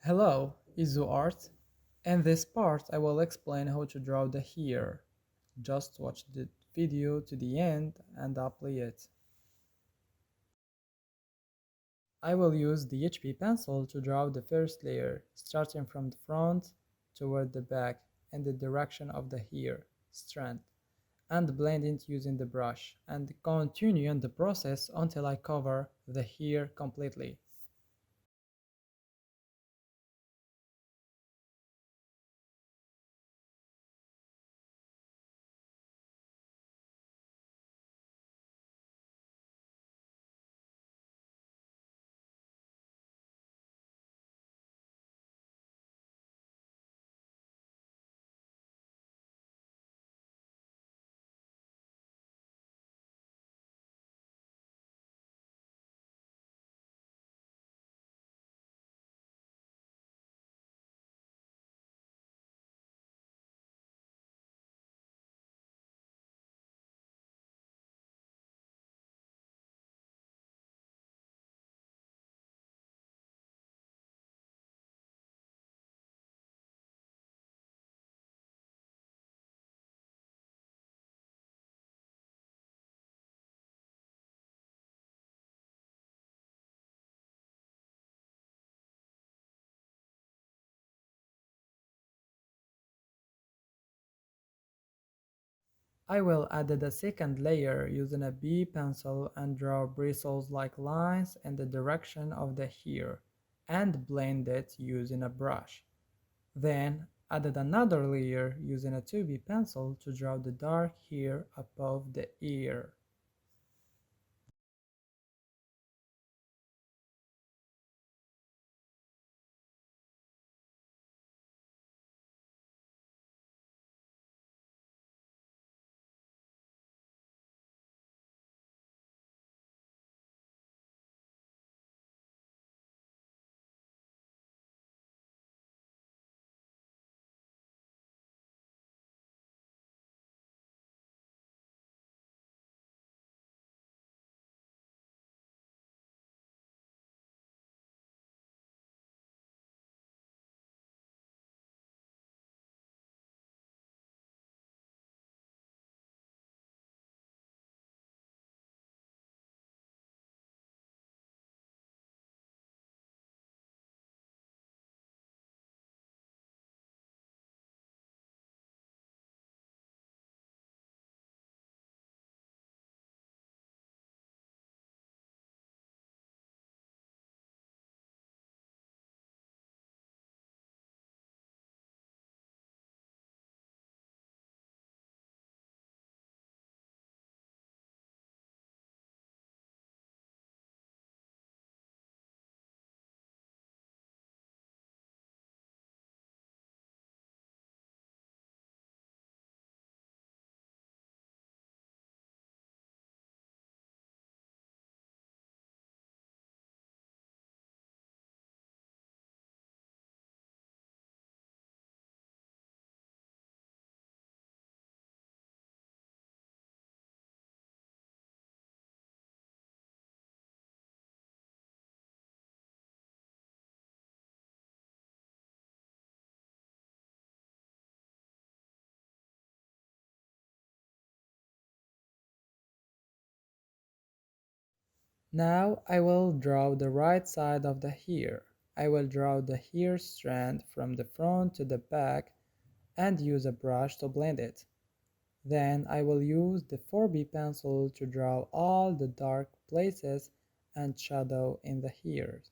Hello, Izu Art. In this part, I will explain how to draw the hair. Just watch the video to the end and apply it. I will use the HB pencil to draw the first layer, starting from the front toward the back in the direction of the hair strand, and blend it using the brush, and continue in the process until I cover the hair completely. I will add the second layer using a B pencil and draw bristles-like lines in the direction of the hair and blend it using a brush. Then added another layer using a 2B pencil to draw the dark hair above the ear. Now I will draw the right side of the hair. I will draw the hair strand from the front to the back and use a brush to blend it. Then I will use the 4B pencil to draw all the dark places and shadow in the hairs.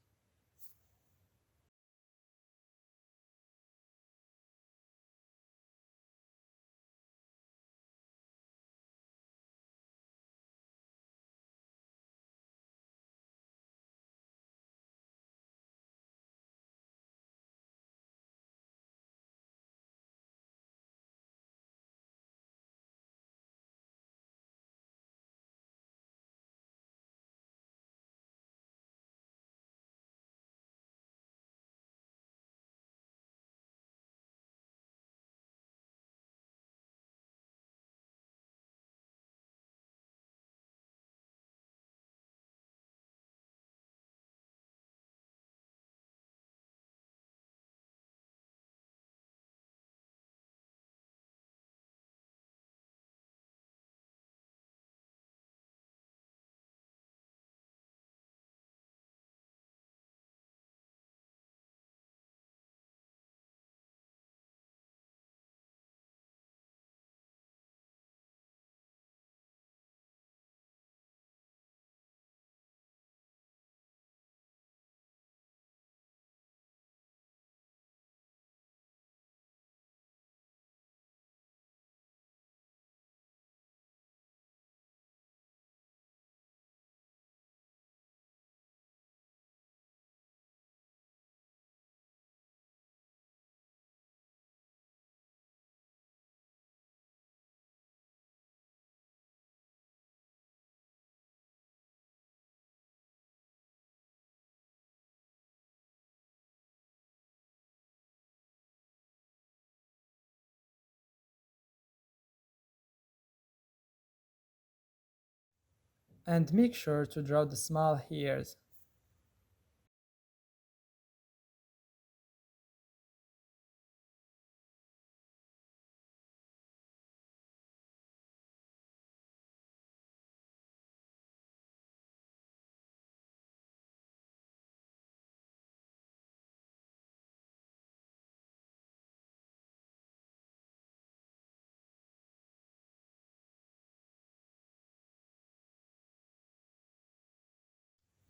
And make sure to draw the small hairs.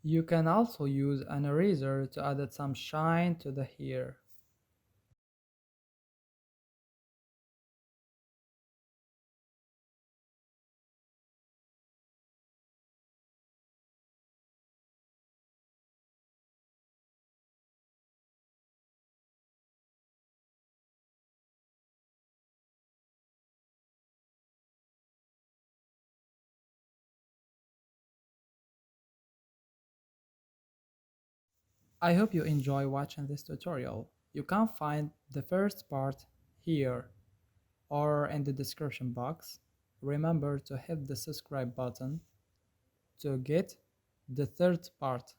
You can also use an eraser to add some shine to the hair. I hope you enjoy watching this tutorial. You can find the first part here or in the description box. Remember to hit the subscribe button to get the third part.